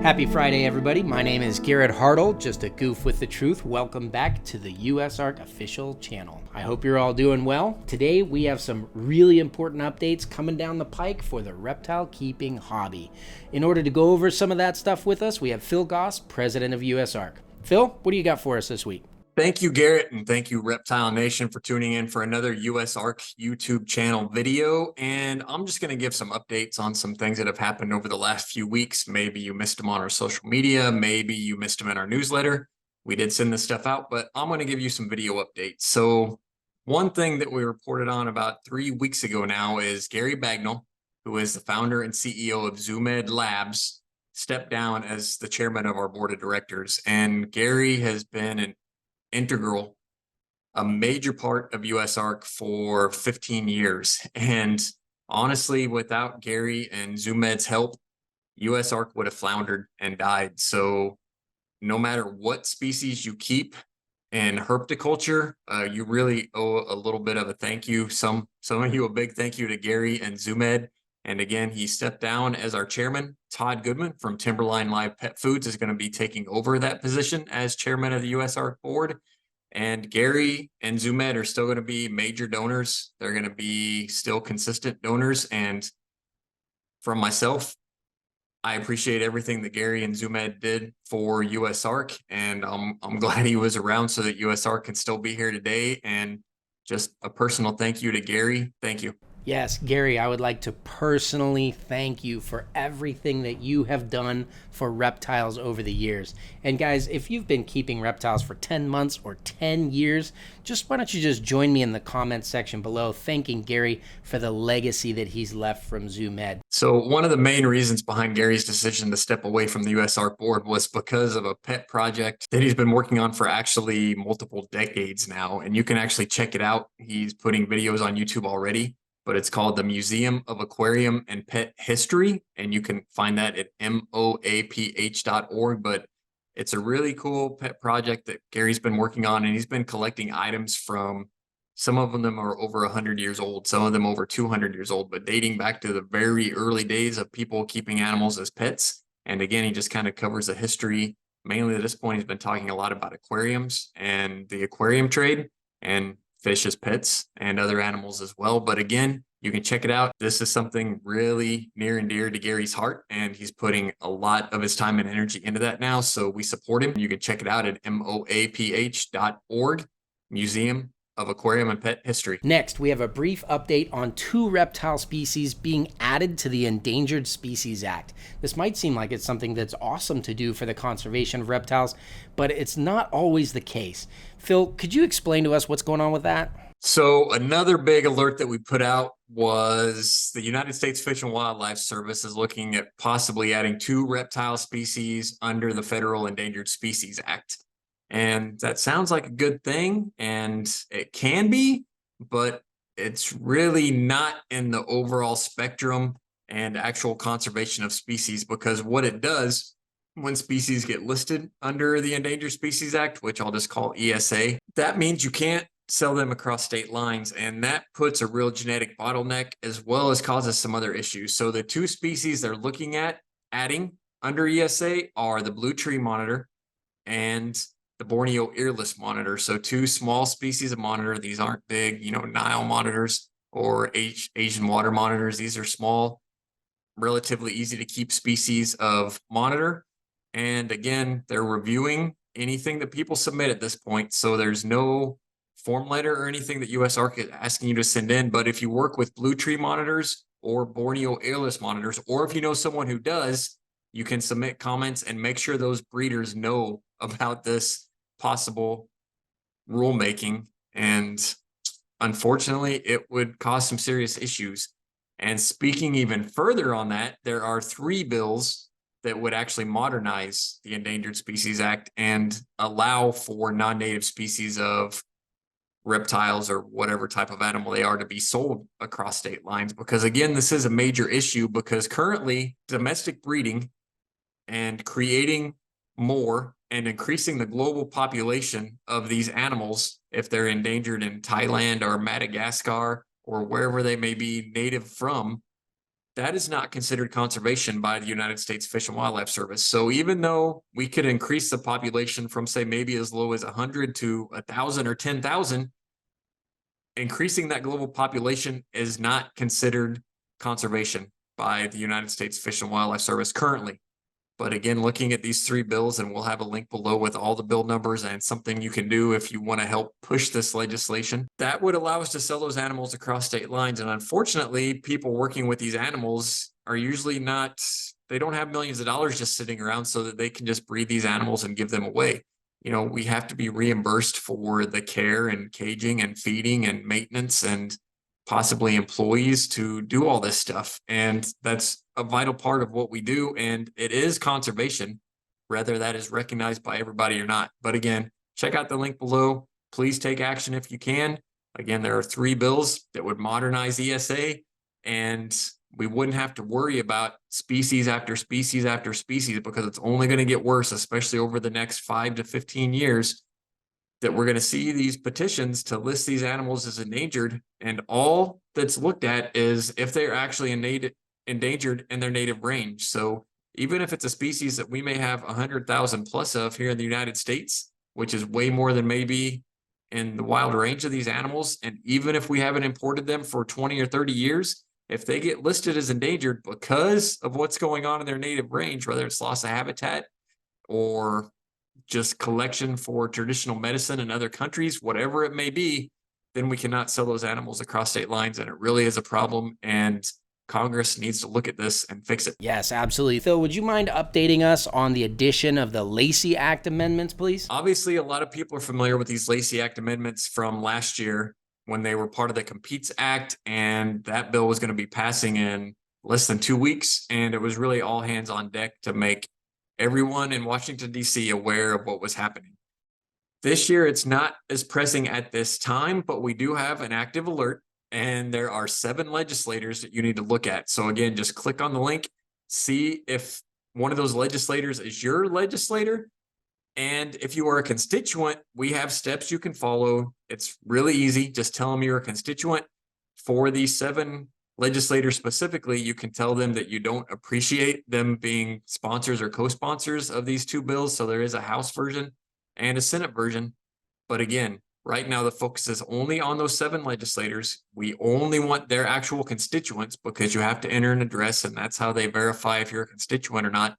Happy Friday, everybody. My name is Garrett Hartle, just a goof with the truth. Welcome back to the USARK official channel. I hope you're all doing well. Today, we have some really important updates coming down the pike for the reptile keeping hobby. In order to go over some of that stuff with us, we have Phil Goss, president of USARK. Phil, what do you got for us this week? Thank you, Garrett, and thank you, Reptile Nation, for tuning in for another USARK YouTube channel video. And I'm just going to give some updates on some things that have happened over the last few weeks. Maybe you missed them on our social media. Maybe you missed them in our newsletter. We did send this stuff out, but I'm going to give you some video updates. So one thing that we reported on about 3 weeks ago now is Gary Bagnall, who is the founder and CEO of ZooMed Labs, stepped down as the chairman of our board of directors. And Gary has been an integral, a major part of USARK for 15 years. And honestly, without Gary and ZooMed's help, USARK would have floundered and died. So no matter what species you keep in herpetoculture, you really owe a little bit of a thank you. Some of you a big thank you to Gary and ZooMed. And again, he stepped down as our chairman. Todd Goodman from Timberline Live Pet Foods is going to be taking over that position as chairman of the USARK board. And Gary and ZooMed are still going to be major donors. They're going to be still consistent donors. And from myself, I appreciate everything that Gary and ZooMed did for USARK. And I'm glad he was around so that USARK can still be here today. And just a personal thank you to Gary. Thank you. Yes, Gary, I would like to personally thank you for everything that you have done for reptiles over the years. And guys, if you've been keeping reptiles for 10 months or 10 years, why don't you just join me in the comments section below thanking Gary for the legacy that he's left from ZooMed. So one of the main reasons behind Gary's decision to step away from the USARK board was because of a pet project that he's been working on for actually multiple decades now. And you can actually check it out. He's putting videos on YouTube already. But it's called the Museum of Aquarium and Pet History, and you can find that at moaph.org. But it's a really cool pet project that Gary's been working on, and he's been collecting items from, some of them are over 100 years old, some of them over 200 years old, but dating back to the very early days of people keeping animals as pets. And again, he just kind of covers the history. Mainly at this point, he's been talking a lot about aquariums and the aquarium trade, and fish as pets and other animals as well. But again, you can check it out. This is something really near and dear to Gary's heart, and he's putting a lot of his time and energy into that now. So we support him. You can check it out at moaph.org, Museum of Aquarium and Pet History. Next, we have a brief update on 2 reptile species being added to the Endangered Species Act. This might seem like it's something that's awesome to do for the conservation of reptiles, but it's not always the case. Phil, could you explain to us what's going on with that? So another big alert that we put out was the United States Fish and Wildlife Service is looking at possibly adding 2 reptile species under the Federal Endangered Species Act. And that sounds like a good thing, and it can be, but it's really not in the overall spectrum and actual conservation of species, because what it does when species get listed under the Endangered Species Act, which I'll just call ESA, that means you can't sell them across state lines, and that puts a real genetic bottleneck as well as causes some other issues. So the 2 species they're looking at adding under ESA are the blue tree monitor and the Borneo earless monitor. So 2 small species of monitor. These aren't big, Nile monitors or Asian water monitors. These are small, relatively easy to keep species of monitor. And again, they're reviewing anything that people submit at this point. So there's no form letter or anything that USARK is asking you to send in. But if you work with blue tree monitors or Borneo earless monitors, or if you know someone who does, you can submit comments and make sure those breeders know about this possible rulemaking. And unfortunately, it would cause some serious issues. And speaking even further on that, there are 3 bills that would actually modernize the Endangered Species Act and allow for non-native species of reptiles or whatever type of animal they are to be sold across state lines. Because again, this is a major issue, because currently domestic breeding and creating more and increasing the global population of these animals, if they're endangered in Thailand or Madagascar or wherever they may be native from, that is not considered conservation by the United States Fish and Wildlife Service. So even though we could increase the population from, say, maybe as low as 100 to 1,000 or 10,000, increasing that global population is not considered conservation by the United States Fish and Wildlife Service currently. But again, looking at these three bills, and we'll have a link below with all the bill numbers and something you can do if you want to help push this legislation, that would allow us to sell those animals across state lines. And unfortunately, people working with these animals are usually not, they don't have millions of dollars just sitting around so that they can just breed these animals and give them away. You know, we have to be reimbursed for the care and caging and feeding and maintenance and possibly employees to do all this stuff. And that's a vital part of what we do. And it is conservation, whether that is recognized by everybody or not. But again, check out the link below. Please take action if you can. Again, there are three bills that would modernize ESA, and we wouldn't have to worry about species after species after species, because it's only going to get worse, especially over the next 5 to 15 years, that we're going to see these petitions to list these animals as endangered. And all that's looked at is if they're actually endangered in their native range. So even if it's a species that we may have 100,000 plus of here in the United States, which is way more than maybe in the wild range of these animals, and even if we haven't imported them for 20 or 30 years, if they get listed as endangered because of what's going on in their native range, whether it's loss of habitat or just collection for traditional medicine in other countries, whatever it may be, then we cannot sell those animals across state lines. And it really is a problem. And Congress needs to look at this and fix it. Yes, absolutely. Phil, would you mind updating us on the addition of the Lacey Act Amendments, please? Obviously, a lot of people are familiar with these Lacey Act Amendments from last year when they were part of the Competes Act. And that bill was going to be passing in less than 2 weeks. And it was really all hands on deck to make everyone in Washington, D.C. aware of what was happening. This year, it's not as pressing at this time, but we do have an active alert, and there are 7 legislators that you need to look at. So again, just click on the link, see if one of those legislators is your legislator. And if you are a constituent, we have steps you can follow. It's really easy. Just tell them you're a constituent. For these 7 legislators specifically, you can tell them that you don't appreciate them being sponsors or co-sponsors of these 2 bills. So there is a House version and a Senate version. But again, right now the focus is only on those 7 legislators. We only want their actual constituents, because you have to enter an address, and that's how they verify if you're a constituent or not.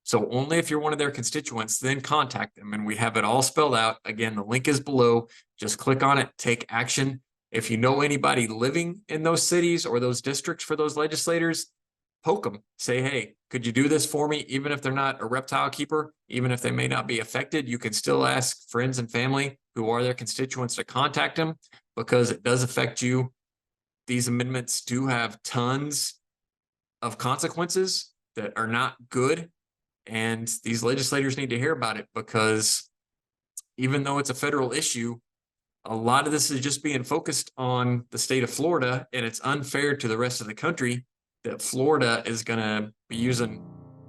So only if you're one of their constituents, then contact them. And we have it all spelled out. Again, the link is below. Just click on it, take action. If you know anybody living in those cities or those districts for those legislators, poke them. Say, hey, could you do this for me? Even if they're not a reptile keeper, even if they may not be affected, you can still ask friends and family who are their constituents to contact them, because it does affect you. These amendments do have tons of consequences that are not good. And these legislators need to hear about it, because even though it's a federal issue, a lot of this is just being focused on the state of Florida, and it's unfair to the rest of the country that Florida is going to be using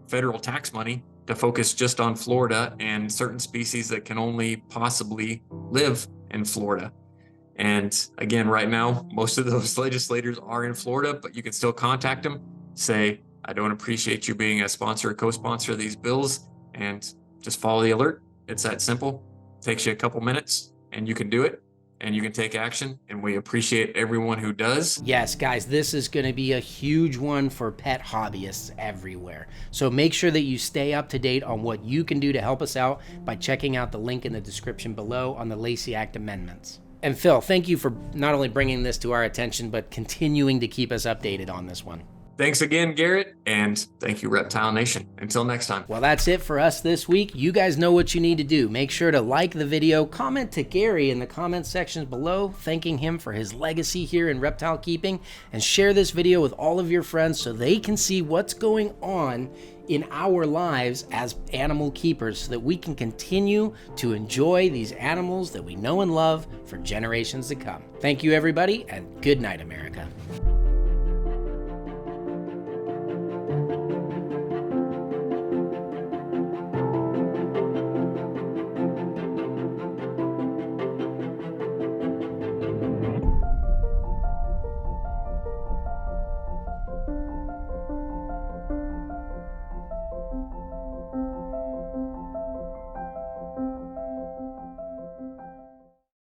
federal tax money to focus just on Florida and certain species that can only possibly live in Florida. And again, right now, most of those legislators are in Florida, but you can still contact them, say, I don't appreciate you being a sponsor or co-sponsor of these bills, and just follow the alert. It's that simple. It takes you a couple minutes, and you can do it, and you can take action, and we appreciate everyone who does. Yes, guys, this is going to be a huge one for pet hobbyists everywhere. So make sure that you stay up to date on what you can do to help us out by checking out the link in the description below on the Lacey Act Amendments. And Phil, thank you for not only bringing this to our attention, but continuing to keep us updated on this one. Thanks again, Garrett, and thank you, Reptile Nation. Until next time. Well, that's it for us this week. You guys know what you need to do. Make sure to like the video, comment to Gary in the comment sections below, thanking him for his legacy here in reptile keeping, and share this video with all of your friends so they can see what's going on in our lives as animal keepers, so that we can continue to enjoy these animals that we know and love for generations to come. Thank you, everybody, and good night, America.